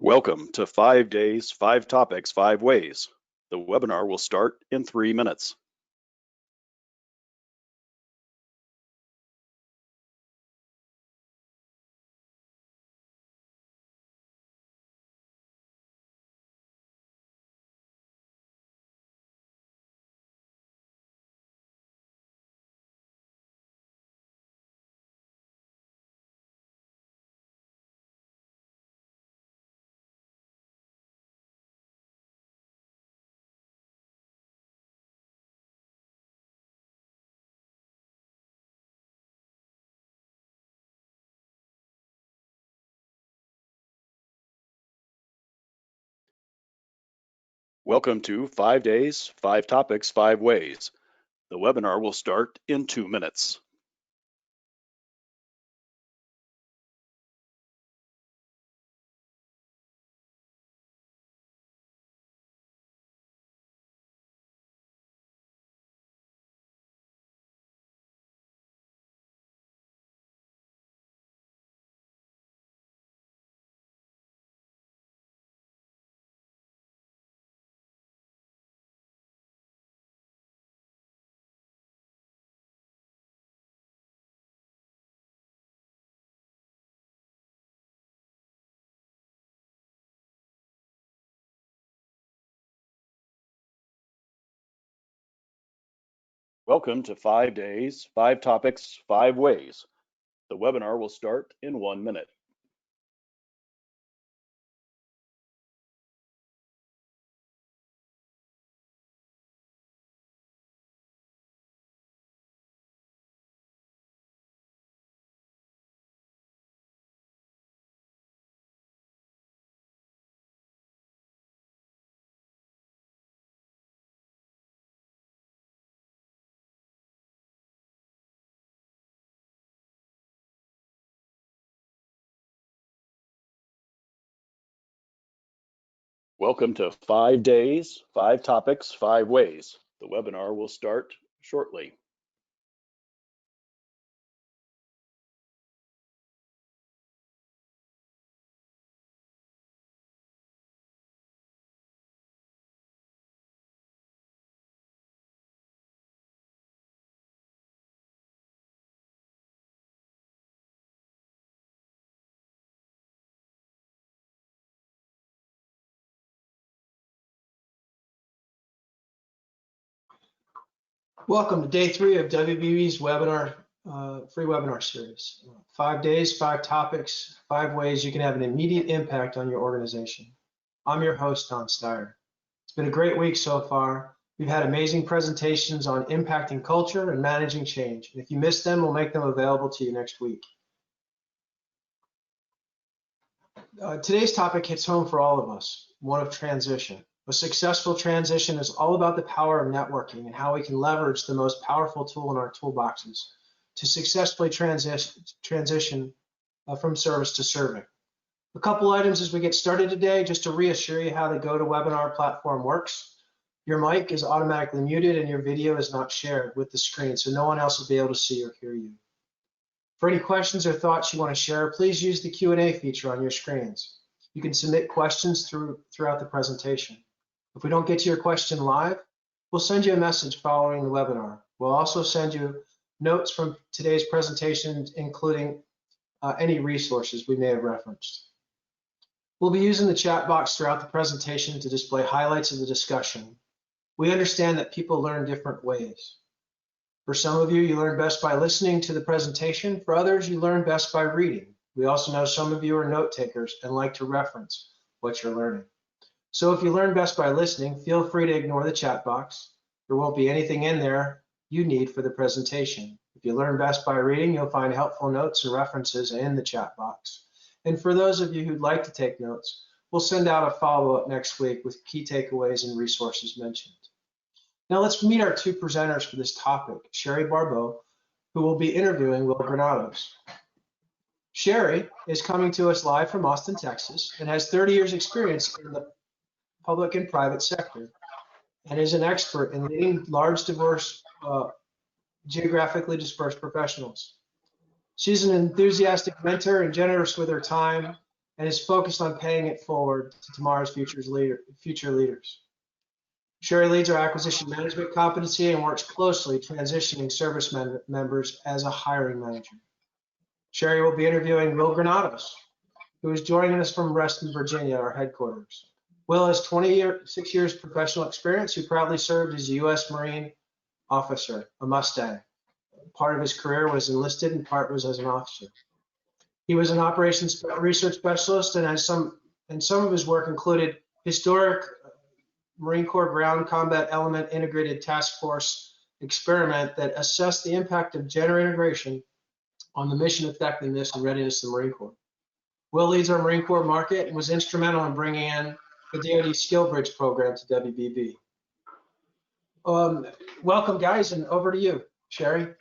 Welcome to 5 Days, 5 Topics, 5 Ways. The webinar will start in 3 minutes. Welcome to 5 Days, 5 Topics, 5 Ways. The webinar will start in 2 minutes. Welcome to 5 Days, 5 Topics, 5 Ways. The webinar will start in 1 minute. Welcome to 5 Days, 5 Topics, 5 Ways. The webinar will start shortly. Welcome to day 3 of WBB's webinar, free webinar series. 5 days, 5 topics, 5 ways you can have an immediate impact on your organization. I'm your host, Don Steyer. It's been a great week so far. We've had amazing presentations on impacting culture and managing change. And if you missed them, we'll make them available to you next week. Today's topic hits home for all of us, one of transition. A successful transition is all about the power of networking and how we can leverage the most powerful tool in our toolboxes to successfully transition from service to serving. A couple items as we get started today, just to reassure you how the GoToWebinar platform works. Your mic is automatically muted and your video is not shared with the screen, so no one else will be able to see or hear you. For any questions or thoughts you want to share, please use the Q&A feature on your screens. You can submit questions throughout the presentation. If we don't get to your question live, we'll send you a message following the webinar. We'll also send you notes from today's presentation, including any resources we may have referenced. We'll be using the chat box throughout the presentation to display highlights of the discussion. We understand that people learn different ways. For some of you, you learn best by listening to the presentation. For others, you learn best by reading. We also know some of you are note takers and like to reference what you're learning. So if you learn best by listening, feel free to ignore the chat box. There won't be anything in there you need for the presentation. If you learn best by reading, you'll find helpful notes and references in the chat box. And for those of you who'd like to take notes, we'll send out a follow-up next week with key takeaways and resources mentioned. Now let's meet our 2 presenters for this topic, Sherry Barbeau, who will be interviewing Will Granados. Sherry is coming to us live from Austin, Texas, and has 30 years experience in the public and private sector, and is an expert in leading large, diverse, geographically dispersed professionals. She's an enthusiastic mentor and generous with her time, and is focused on paying it forward to tomorrow's future leaders. Sherry leads our acquisition management competency and works closely transitioning service members as a hiring manager. Sherry will be interviewing Will Granados, who is joining us from Reston, Virginia, our headquarters. Will has 26 years professional experience, who proudly served as a U.S. Marine officer, a Mustang. Part of his career was enlisted and part was as an officer. He was an operations research specialist, and some of his work included historic Marine Corps Ground Combat Element Integrated Task Force experiment that assessed the impact of gender integration on the mission effectiveness and readiness of the Marine Corps. Will leads our Marine Corps market and was instrumental in bringing in the DoD Skill Bridge program to WBB. Welcome, guys, and over to you, Sherry.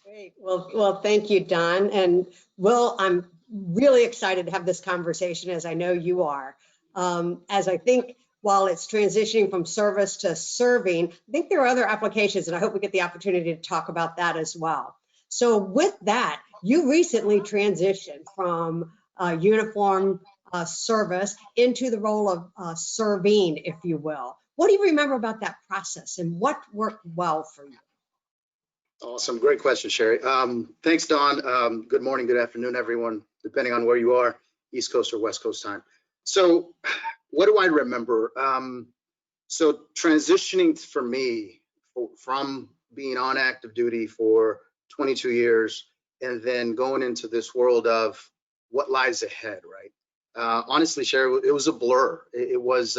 Great. Well, thank you, Don. And Will, I'm really excited to have this conversation, as I know you are. As I think while it's transitioning from service to serving, I think there are other applications, and I hope we get the opportunity to talk about that as well. So with that, you recently transitioned from uniform service into the role of serving, if you will. What do you remember about that process, and what worked well for you? Awesome. Great question, Sherry. Thanks, Don. Good morning, good afternoon, everyone, depending on where you are, East Coast or West Coast time. So what do I remember? So transitioning for me from being on active duty for 22 years and then going into this world of what lies ahead, right? Honestly, Sherry, it was a blur. It was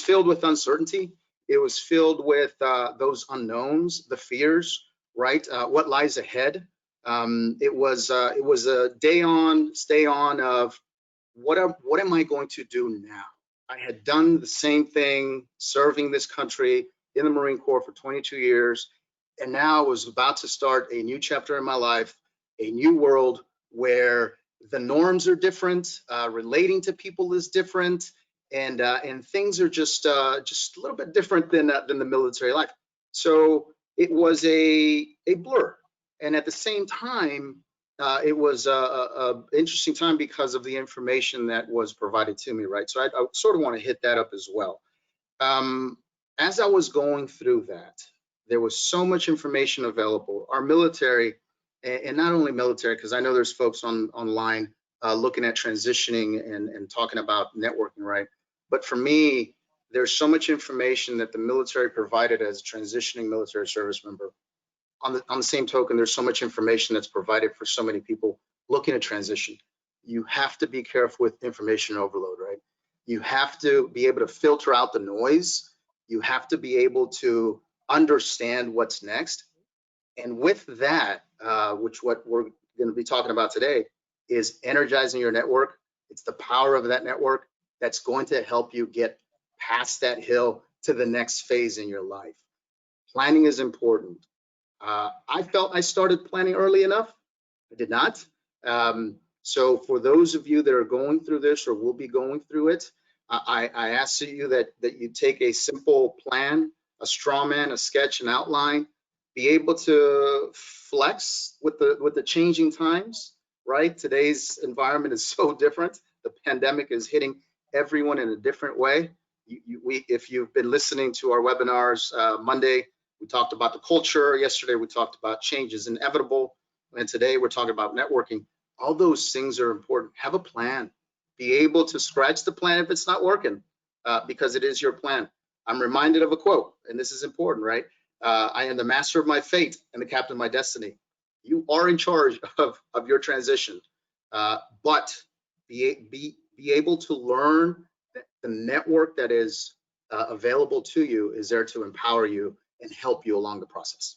filled with uncertainty. It was filled with those unknowns, the fears, right? What lies ahead. It was a day on, stay on of what am I going to do now? I had done the same thing, serving this country in the Marine Corps for 22 years, and now I was about to start a new chapter in my life, a new world where the norms are different, relating to people is different, and things are just a little bit different than the military life. So it was a blur, and at the same time, it was a interesting time because of the information that was provided to me, right? So I sort of want to hit that up as well. As I was going through that, there was so much information available. Our military, and not only military, because I know there's folks online looking at transitioning and talking about networking, right? But for me, there's so much information that the military provided as a transitioning military service member. On the same token, there's so much information that's provided for so many people looking at transition. You have to be careful with information overload, right? You have to be able to filter out the noise. You have to be able to understand what's next. And with that, which what we're going to be talking about today, is energizing your network. It's the power of that network that's going to help you get past that hill to the next phase in your life. Planning is important. I felt I started planning early enough. I did not. So for those of you that are going through this or will be going through it, I ask you that you take a simple plan, a straw man, a sketch, an outline, be able to flex with the changing times, right? Today's environment is so different. The pandemic is hitting everyone in a different way. If you've been listening to our webinars, Monday, we talked about the culture. Yesterday, we talked about change is inevitable. And today, we're talking about networking. All those things are important. Have a plan. Be able to scratch the plan if it's not working, because it is your plan. I'm reminded of a quote, and this is important, right? I am the master of my fate and the captain of my destiny. You are in charge of your transition, but be able to learn that the network that is available to you is there to empower you and help you along the process.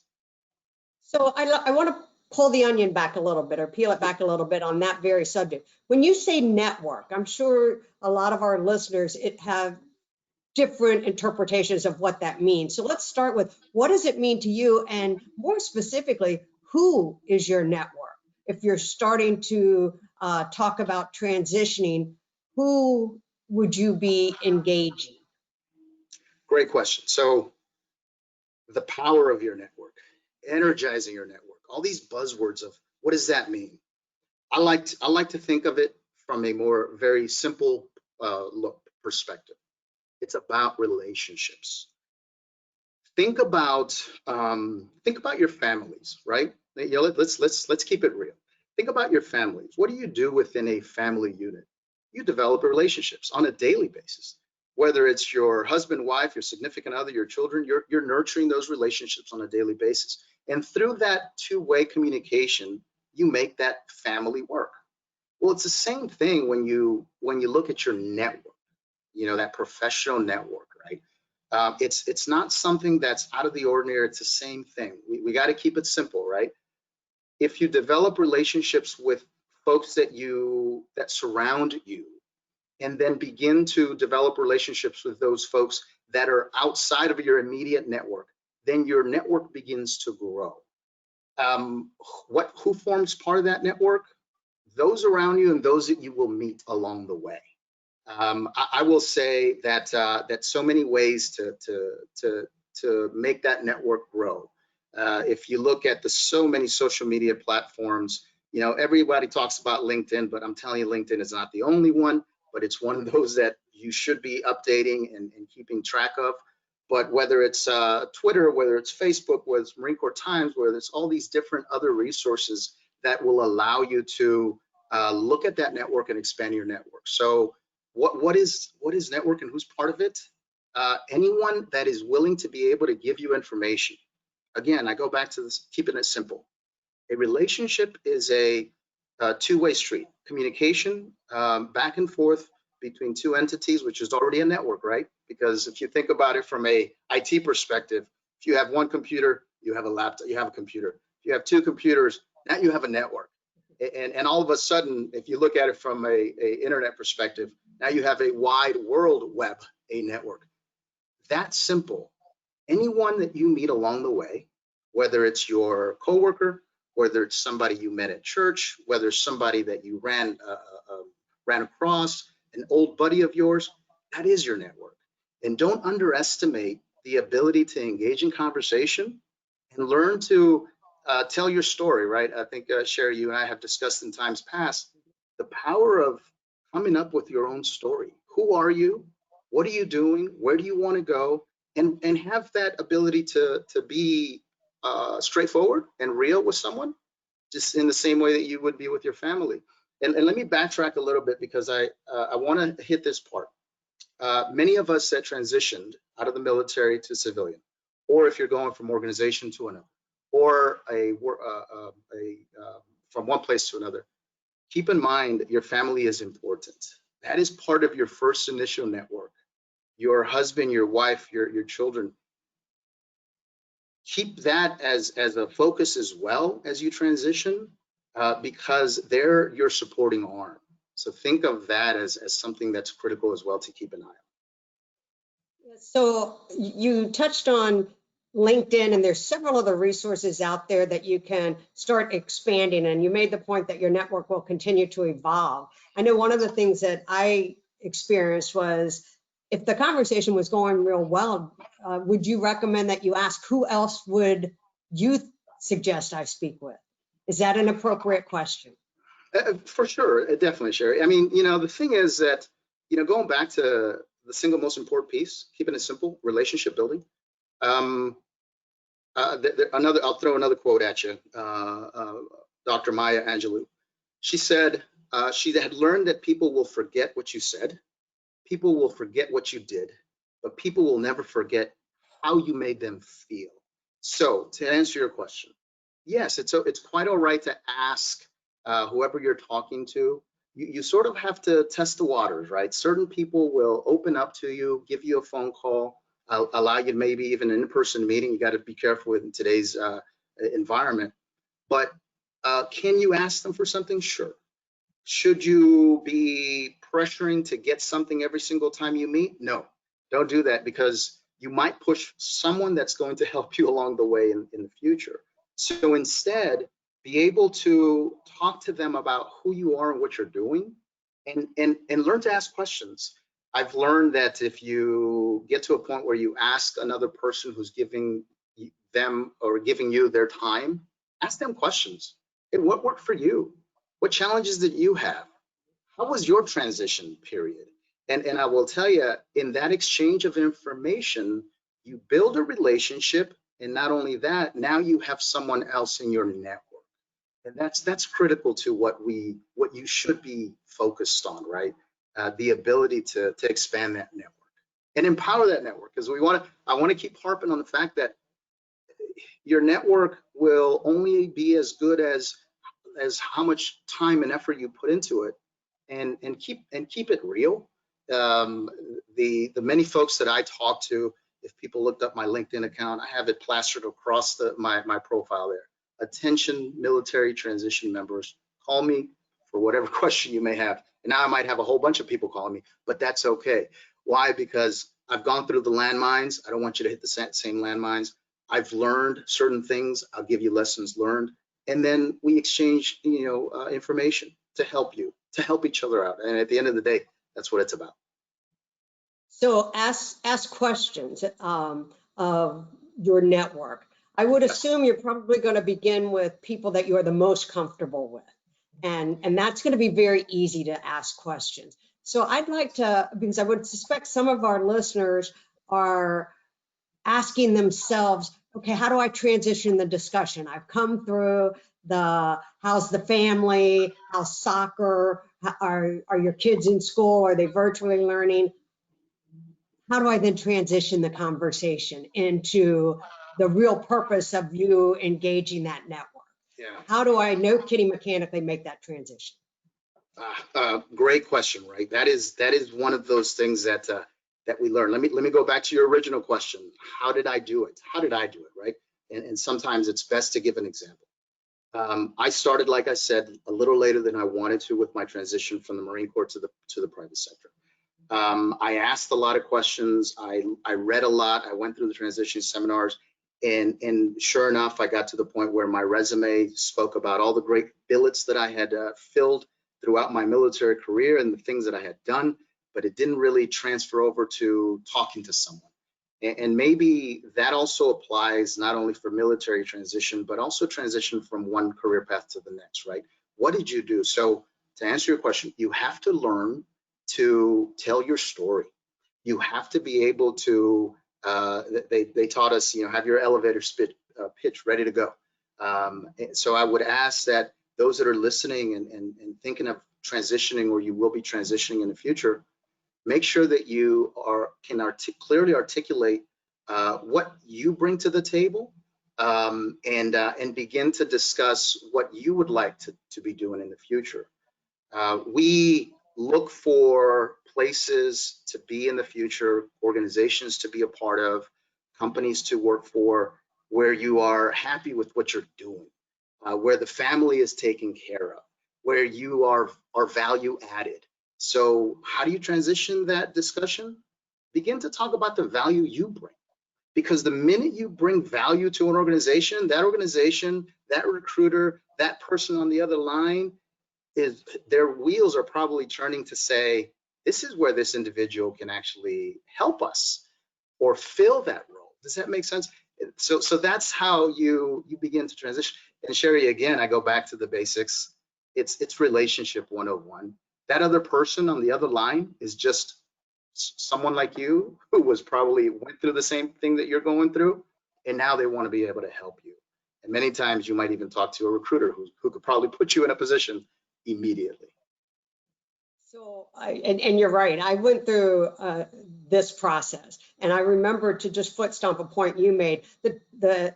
So I want to pull the onion back a little bit, or peel it back a little bit on that very subject. When you say network, I'm sure a lot of our listeners have different interpretations of what that means. So let's start with, what does it mean to you? And more specifically, who is your network? If you're starting to talk about transitioning, who would you be engaging? Great question. So the power of your network, energizing your network, all these buzzwords of what does that mean? I like to think of it from a more very simple look perspective. It's about relationships. Think about your families, right? You know, let's keep it real. Think about your families. What do you do within a family unit? You develop relationships on a daily basis. Whether it's your husband, wife, your significant other, your children, you're nurturing those relationships on a daily basis. And through that two-way communication, you make that family work. Well, it's the same thing when you look at your network, you know, that professional network, right? It's not something that's out of the ordinary. It's the same thing. We got to keep it simple, right? If you develop relationships with folks that surround you, and then begin to develop relationships with those folks that are outside of your immediate network, then your network begins to grow. Who forms part of that network? Those around you and those that you will meet along the way. I will say that so many ways to make that network grow. If you look at the so many social media platforms, you know, everybody talks about LinkedIn, but I'm telling you, LinkedIn is not the only one, but it's one of those that you should be updating and keeping track of. But whether it's Twitter, whether it's Facebook, whether it's Marine Corps Times, whether it's all these different other resources that will allow you to look at that network and expand your network. So what is network and who's part of it? Anyone that is willing to be able to give you information. Again, I go back to this, keeping it simple. A relationship is a two-way street. Communication back and forth between two entities, which is already a network, right? Because if you think about it from a IT perspective, if you have one computer, you have a laptop, you have a computer. If you have two computers, now you have a network. And all of a sudden, if you look at it from a internet perspective, now you have a wide world web, a network. That's simple. Anyone that you meet along the way, whether it's your coworker, whether it's somebody you met at church, whether it's somebody that you ran across, an old buddy of yours, that is your network. And don't underestimate the ability to engage in conversation and learn to tell your story, right? I think, Sherry, you and I have discussed in times past the power of coming up with your own story. Who are you? What are you doing? Where do you want to go? And have that ability to be straightforward and real with someone, just in the same way that you would be with your family. And let me backtrack a little bit because I want to hit this part. Many of us that transitioned out of the military to civilian, or if you're going from organization to another, or from one place to another, keep in mind that your family is important. That is part of your first initial network. Your husband, your wife, your children. Keep that as a focus as well as you transition, because they're your supporting arm. So think of that as something that's critical as well to keep an eye on. So you touched on LinkedIn, and there's several other resources out there that you can start expanding. And you made the point that your network will continue to evolve. I know one of the things that I experienced was, if the conversation was going real well, would you recommend that you ask who else would you suggest I speak with? Is that an appropriate question? For sure, definitely, Sherry. I mean, you know, the thing is that, you know, going back to the single most important piece, keeping it simple, relationship building. I'll throw another quote at you. Dr. Maya Angelou. She said she had learned that people will forget what you said, people will forget what you did, but people will never forget how you made them feel. So to answer your question, yes, it's quite all right to ask whoever you're talking to. You sort of have to test the waters, right? Certain people will open up to you, give you a phone call, allow you maybe even an in-person meeting. You got to be careful in today's environment. But can you ask them for something? Sure. Should you be pressuring to get something every single time you meet? No, don't do that, because you might push someone that's going to help you along the way in the future. So instead, be able to talk to them about who you are and what you're doing, and learn to ask questions. I've learned that if you get to a point where you ask another person who's giving them or giving you their time, ask them questions. Hey, what worked for you? What challenges did you have? how was your transition period? And I will tell you, in that exchange of information, you build a relationship, and not only that, now you have someone else in your network. And that's critical to what you should be focused on, right? The ability to expand that network and empower that network, because I want to keep harping on the fact that your network will only be as good as how much time and effort you put into it, and keep it real. The many folks that I talk to, if people looked up my LinkedIn account, I have it plastered across my profile there. Attention military transition members, call me for whatever question you may have. And now I might have a whole bunch of people calling me, but that's okay. Why? Because I've gone through the landmines. I don't want you to hit the same landmines. I've learned certain things. I'll give you lessons learned. And then we exchange, information to help each other out. And at the end of the day, that's what it's about. So ask questions of your network. I would assume you're probably going to begin with people that you are the most comfortable with. And that's going to be very easy to ask questions. So I'd like to, because I would suspect some of our listeners are asking themselves, okay, how do I transition the discussion? I've come through how's the family, how's soccer, are your kids in school, are they virtually learning? How do I then transition the conversation into the real purpose of you engaging that network? Yeah. How do I no kidding mechanically make that transition? Great question, right? That is one of those things that we learn. Let me go back to your original question. How did I do it? Right? And sometimes it's best to give an example. I started, like I said, a little later than I wanted to with my transition from the Marine Corps to the private sector. I asked a lot of questions. I read a lot. I went through the transition seminars, and sure enough, I got to the point where my resume spoke about all the great billets that I had filled throughout my military career and the things that I had done, but it didn't really transfer over to talking to someone. And maybe that also applies not only for military transition, but also transition from one career path to the next, right? What did you do? So to answer your question, you have to learn to tell your story. You have to be able to, they taught us, have your elevator pitch ready to go. So I would ask that those that are listening and thinking of transitioning, or you will be transitioning in the future, make sure that you can clearly articulate what you bring to the table, and begin to discuss what you would like to be doing in the future. We look for places to be in the future, organizations to be a part of, companies to work for, where you are happy with what you're doing, where the family is taken care of, where you are value added. So how do you transition that discussion? Begin to talk about the value you bring. Because the minute you bring value to an organization, that recruiter, that person on the other line, their wheels are probably turning to say, this is where this individual can actually help us or fill that role. Does that make sense? So that's how you begin to transition. And Sherry, again, I go back to the basics. It's relationship 101. That other person on the other line is just someone like you who went through the same thing that you're going through, and now they want to be able to help you. And many times you might even talk to a recruiter who could probably put you in a position immediately. So, and you're right. I went through this process, and I remember, to just foot stomp a point you made, the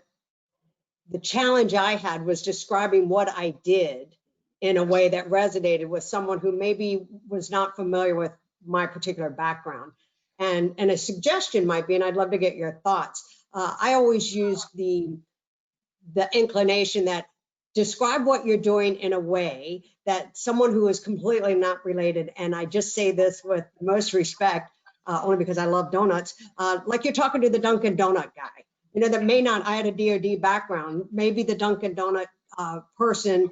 challenge I had was describing what I did in a way that resonated with someone who maybe was not familiar with my particular background. And a suggestion might be, and I'd love to get your thoughts. I always use the inclination that describe what you're doing in a way that someone who is completely not related, and I just say this with most respect, only because I love donuts, like you're talking to the Dunkin' Donut guy, that may not, I had a DoD background, maybe the Dunkin' Donut person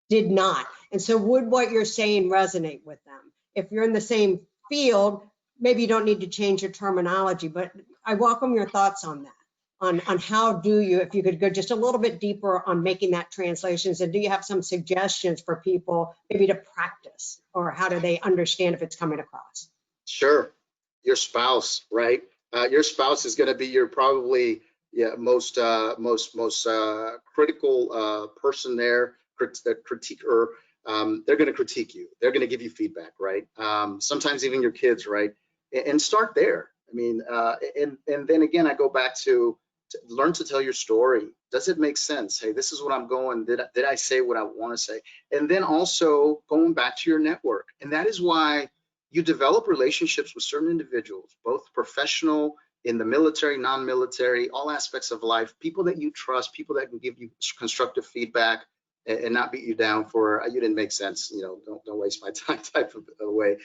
did not. And so would what you're saying resonate with them? If you're in the same field, maybe you don't need to change your terminology, but I welcome your thoughts on that. on how do you, if you could go just a little bit deeper on making that translations, and do you have some suggestions for people maybe to practice, or how do they understand if it's coming across? Sure. Your spouse, right? Your spouse is going to be your probably most critical person there, critiquer. They're going to critique you. They're going to give you feedback, right? Sometimes even your kids, right? And start there. I mean, and then again, I go back to learn to tell your story. Does it make sense? Hey, this is what I'm going. Did I say what I want to say? And then also going back to your network. And that is why you develop relationships with certain individuals, both professional, in the military, non-military, all aspects of life, people that you trust, people that can give you constructive feedback and not beat you down for you didn't make sense, you know, don't waste my time type of way.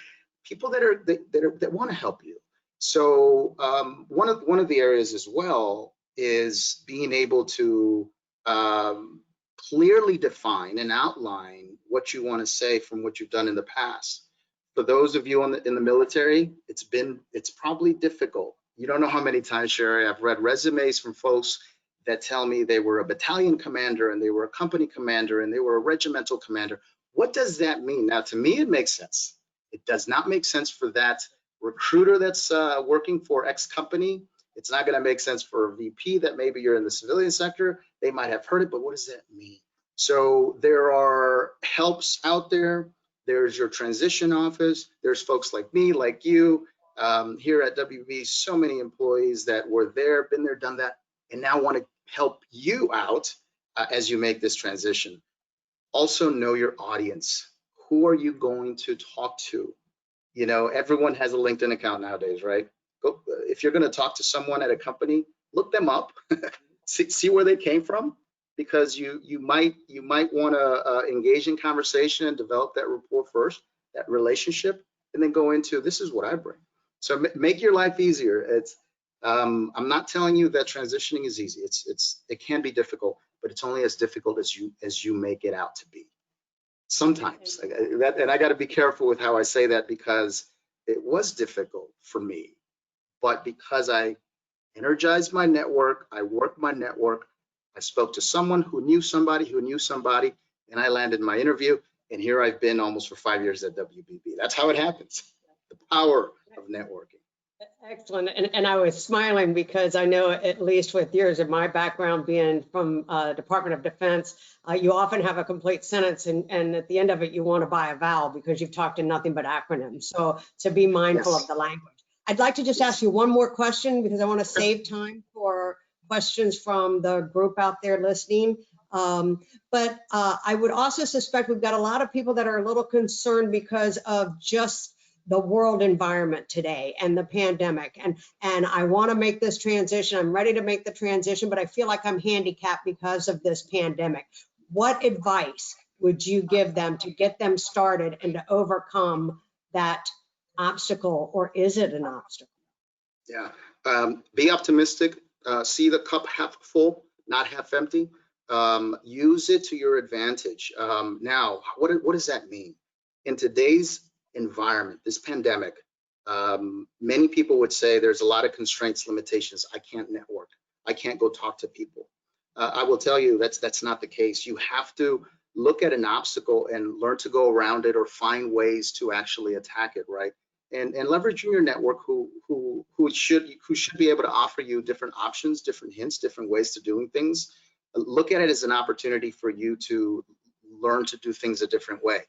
People that want to help you. So one of the areas as well is being able to clearly define and outline what you want to say from what you've done in the past. For those of you in the military, it's probably difficult. You don't know how many times, Sherry, I've read resumes from folks that tell me they were a battalion commander and they were a company commander and they were a regimental commander. What does that mean? Now, to me, it makes sense. It does not make sense for that recruiter that's working for X company. It's not going to make sense for a VP that maybe you're in the civilian sector. They might have heard it, but what does that mean? So there are helps out there. There's your transition office. There's folks like me, like you, here at WB, so many employees that were there, been there, done that, and now want to help you out as you make this transition. Also know your audience. Who are you going to talk to? You know, everyone has a LinkedIn account nowadays, right? If you're going to talk to someone at a company, look them up, see where they came from, because you might want to engage in conversation and develop that rapport first, that relationship, and then go into this is what I bring. So make your life easier. It's I'm not telling you that transitioning is easy. It can be difficult, but it's only as difficult as you make it out to be. Sometimes and I got to be careful with how I say that, because it was difficult for me, but because I energized my network, I worked my network, I spoke to someone who knew somebody who knew somebody, and I landed my interview, and here I've been almost for 5 years at WBB. That's how it happens. The power of networking. Excellent. And I was smiling because I know, at least with years of my background being from Department of Defense, you often have a complete sentence, and at the end of it, you want to buy a vowel because you've talked in nothing but acronyms. So to be mindful of the language. I'd like to just ask you one more question, because I want to save time for questions from the group out there listening. But I would also suspect we've got a lot of people that are a little concerned because of just the world environment today and the pandemic. And I want to make this transition. I'm ready to make the transition, but I feel like I'm handicapped because of this pandemic. What advice would you give them to get them started and to overcome that obstacle, or is it an obstacle? Yeah, be optimistic, see the cup half full, not half empty. Use it to your advantage. Now, what does that mean? In today's environment, this pandemic, many people would say there's a lot of constraints, limitations. I can't network. I can't go talk to people. I will tell you that's not the case. You have to look at an obstacle and learn to go around it, or find ways to actually attack it, right? And leveraging your network who should be able to offer you different options, different hints, different ways to doing things. Look at it as an opportunity for you to learn to do things a different way.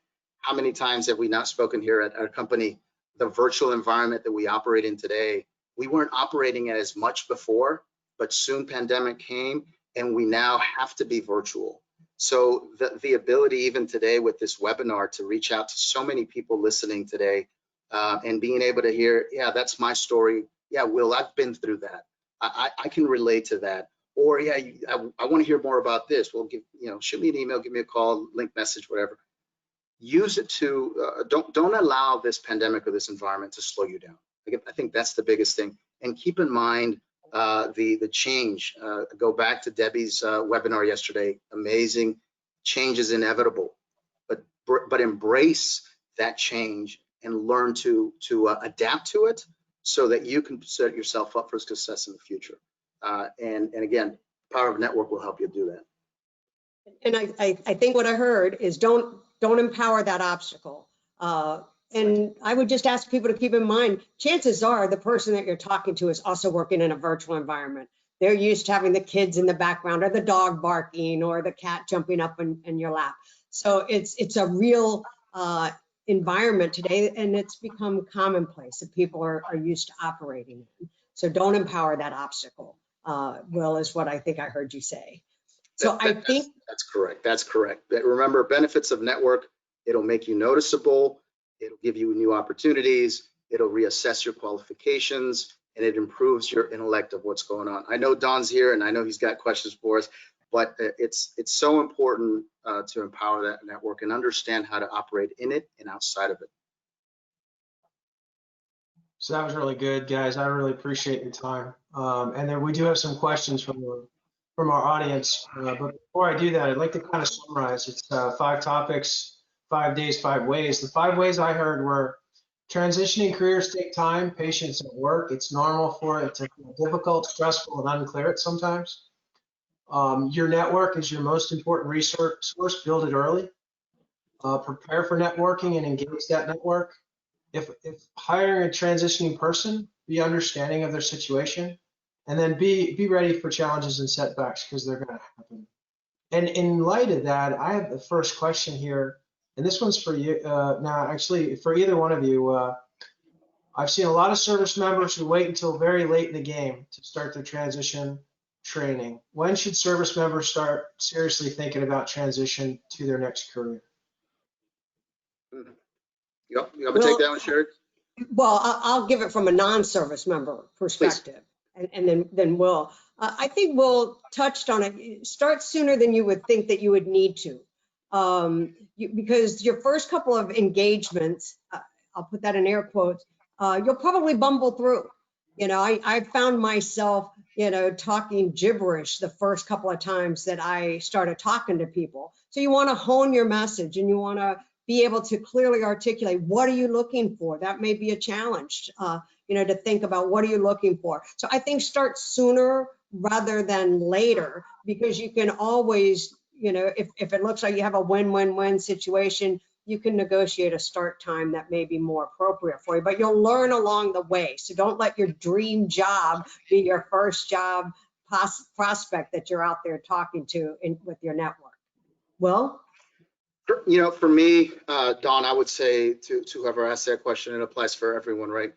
How many times have we not spoken here at our company, the virtual environment that we operate in today? We weren't operating it as much before, but soon pandemic came and we now have to be virtual. So the ability even today with this webinar to reach out to so many people listening today, and being able to hear, yeah, that's my story. Yeah, Will, I've been through that. I can relate to that. Or yeah, I want to hear more about this. Well, shoot me an email, give me a call, link message, whatever. Use it to don't allow this pandemic or this environment to slow you down. I think that's the biggest thing. And keep in mind the change. Go back to Debbie's webinar yesterday. Amazing. Change is inevitable, but embrace that change and learn to adapt to it, so that you can set yourself up for success in the future. And again, power of network will help you do that. And I think what I heard is don't empower that obstacle. And I would just ask people to keep in mind, chances are the person that you're talking to is also working in a virtual environment. They're used to having the kids in the background or the dog barking or the cat jumping up in your lap. So it's a real environment today, and it's become commonplace that people are used to operating in. So don't empower that obstacle, Will, is what I think I heard you say. So I think that's correct. That's correct. Remember, benefits of network, it'll make you noticeable. It'll give you new opportunities. It'll reassess your qualifications, and it improves your intellect of what's going on. I know Don's here, and I know he's got questions for us, but it's so important to empower that network and understand how to operate in it and outside of it. So that was really good, guys. I really appreciate your time. And then we do have some questions from our audience. But before I do that, I'd like to kind of summarize. It's 5 topics, 5 days, 5 ways. The 5 ways I heard were transitioning careers take time, patience at work. It's normal for it to feel difficult, stressful, and unclear at sometimes. Your network is your most important resource. Build it early. Prepare for networking and engage that network. If hiring a transitioning person, be understanding of their situation, and then be ready for challenges and setbacks because they're going to happen. And in light of that, I have the first question here, and this one's for you. Now, actually, for either one of you, I've seen a lot of service members who wait until very late in the game to start their transition training. When should service members start seriously thinking about transition to their next career? You want to take that one, Sherry? Well, I'll give it from a non-service member perspective, and then Will. I think Will touched on it. Start sooner than you would think that you would need to, because your first couple of engagements, I'll put that in air quotes, you'll probably bumble through. You know, I found myself, talking gibberish the first couple of times that I started talking to people. So you want to hone your message, and you want to be able to clearly articulate, what are you looking for? That may be a challenge, to think about, what are you looking for? So I think start sooner rather than later, because you can always, if it looks like you have a win-win-win situation, you can negotiate a start time that may be more appropriate for you, but you'll learn along the way. So don't let your dream job be your first job prospect that you're out there talking to with your network. Will? For me, Don, I would say to whoever asked that question, it applies for everyone, right?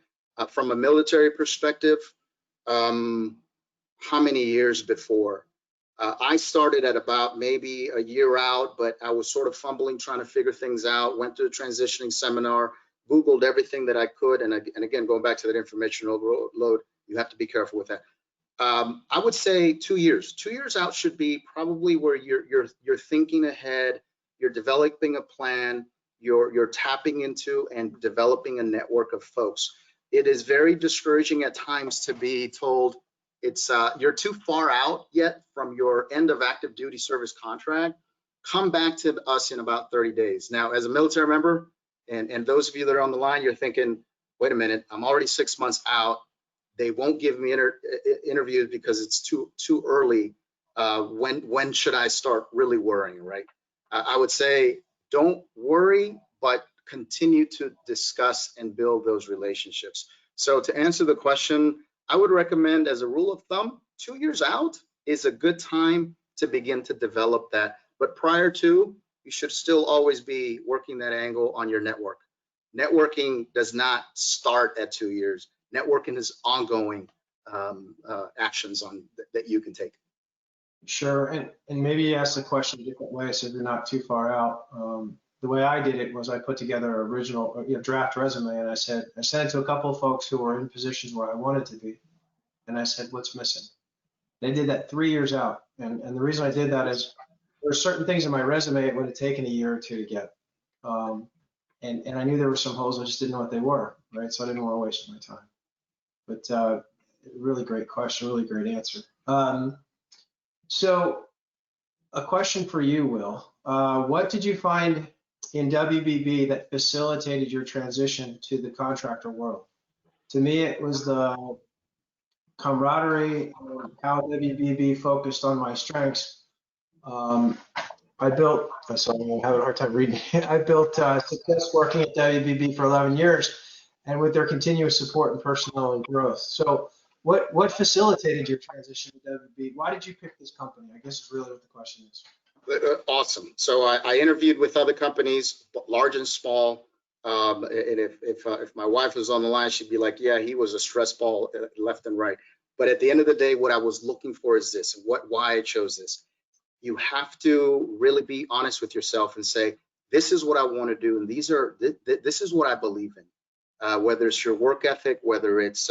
From a military perspective, how many years before? I started at about maybe a year out, but I was sort of fumbling, trying to figure things out, went to a transitioning seminar, Googled everything that I could. And again, going back to that information overload, you have to be careful with that. I would say 2 years. 2 years out should be probably where you're thinking ahead. You're developing a plan, you're tapping into and developing a network of folks. It is very discouraging at times to be told you're too far out yet from your end of active duty service contract. Come back to us in about 30 days. Now, as a military member, and those of you that are on the line, you're thinking, wait a minute, I'm already 6 months out. They won't give me interviews because it's too early. When should I start really worrying, right? I would say don't worry, but continue to discuss and build those relationships. So to answer the question, I would recommend, as a rule of thumb, 2 years out is a good time to begin to develop that. But prior to, you should still always be working that angle on your network. Networking does not start at 2 years. Networking is ongoing actions that you can take. Sure, and maybe ask the question a different way so you're not too far out. The way I did it was I put together an original draft resume, and I sent it to a couple of folks who were in positions where I wanted to be, and I said, what's missing? They did that 3 years out, and the reason I did that is there were certain things in my resume it would have taken a year or two to get, and I knew there were some holes, I just didn't know what they were, right? So I didn't want to waste my time. But really great question, really great answer. So a question for you, Will. What did you find in WBB that facilitated your transition to the contractor world? To me, it was the camaraderie, and how WBB focused on my strengths. I built, sorry, I'm having a hard time reading. I built success working at WBB for 11 years, and with their continuous support and personnel and growth. So what facilitated your transition to WBB? Why did you pick this company? I guess is really what the question is. Awesome. So I interviewed with other companies, large and small. And if my wife was on the line, she'd be like, yeah, he was a stress ball left and right. But at the end of the day, what I was looking for is this, why I chose this. You have to really be honest with yourself and say, this is what I want to do. And this is what I believe in. Whether it's your work ethic, whether it's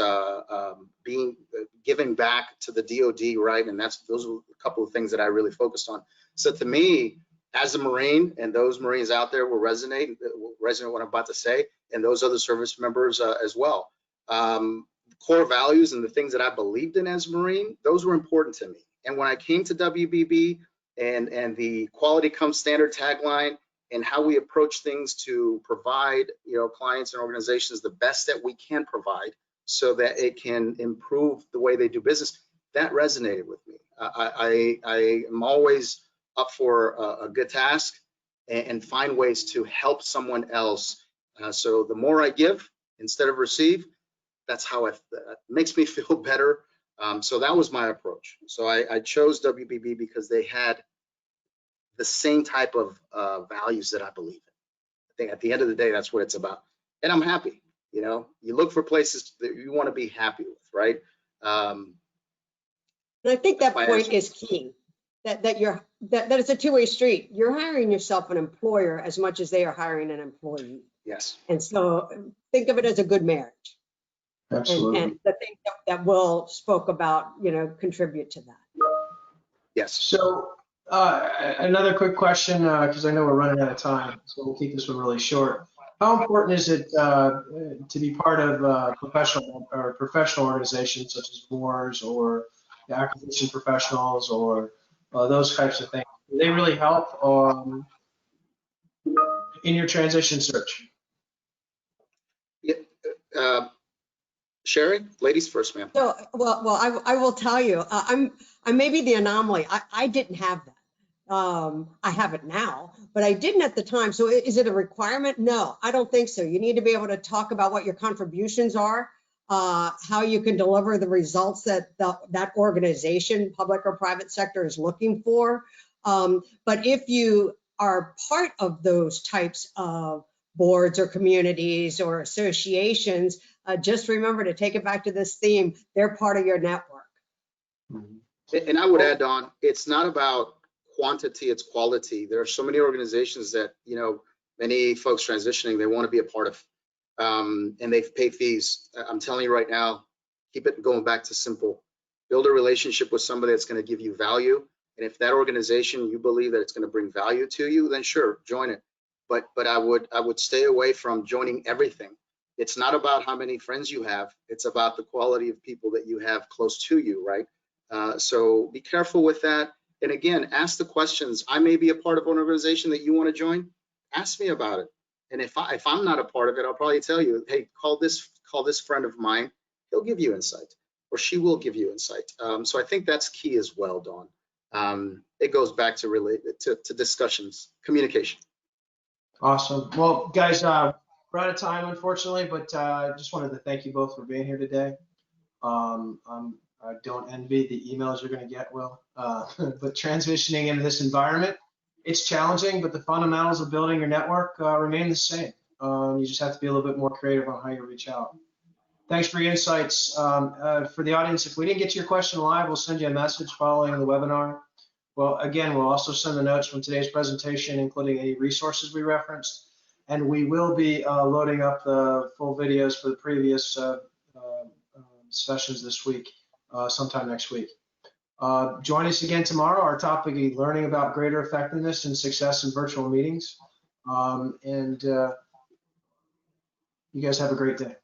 giving back to the DoD, right? And those are a couple of things that I really focused on. So to me, as a Marine, and those Marines out there will resonate what I'm about to say, and those other service members as well. Core values and the things that I believed in as a Marine, those were important to me. And when I came to WBB and the quality comes standard tagline and how we approach things to provide, clients and organizations the best that we can provide so that it can improve the way they do business, that resonated with me. I am always up for a good task and find ways to help someone else. So the more I give instead of receive, that's how it makes me feel better. So that was my approach. So I chose WBB because they had the same type of values that I believe in. I think at the end of the day, that's what it's about. And I'm happy. You look for places that you want to be happy with, right? And I think that point is key. That it's a two-way street. You're hiring yourself an employer as much as they are hiring an employee. Yes. And so think of it as a good marriage. Absolutely. And the thing that Will spoke about, contribute to that. Yes. So another quick question, because I know we're running out of time, so we'll keep this one really short. How important is it to be part of professional organizations such as WARS or the acquisition professionals or those types of things? Do they really help in your transition search? Yeah, Sherry, ladies first, ma'am. So, well, I will tell you, I may be the anomaly. I didn't have that. I have it now, but I didn't at the time. So is it a requirement? No, I don't think so. You need to be able to talk about what your contributions are, how you can deliver the results that that organization, public or private sector, is looking for. But if you are part of those types of boards or communities or associations, just remember to take it back to this theme. They're part of your network. And I would add on, it's not about quantity, it's quality. There are so many organizations that, many folks transitioning, they want to be a part of, and they pay fees. I'm telling you right now, keep it going back to simple. Build a relationship with somebody that's going to give you value. And if that organization, you believe that it's going to bring value to you, then sure, join it. But I would stay away from joining everything. It's not about how many friends you have. It's about the quality of people that you have close to you, right? So be careful with that. And again, ask the questions. I may be a part of an organization that you want to join. Ask me about it. And if I'm not a part of it, I'll probably tell you, hey, call this friend of mine. He'll give you insight, or she will give you insight. So I think that's key as well, Dawn. It goes back to discussions, communication. Awesome. Well, guys, we're out of time, unfortunately, but I just wanted to thank you both for being here today. I don't envy the emails you're going to get, Will, but transitioning into this environment, it's challenging, but the fundamentals of building your network remain the same. You just have to be a little bit more creative on how you reach out. Thanks for your insights. For the audience, if we didn't get to your question live, we'll send you a message following the webinar. Well, again, we'll also send the notes from today's presentation, including any resources we referenced, and we will be loading up the full videos for the previous sessions this week, sometime next week. Join us again tomorrow. Our topic is learning about greater effectiveness and success in virtual meetings. You guys have a great day.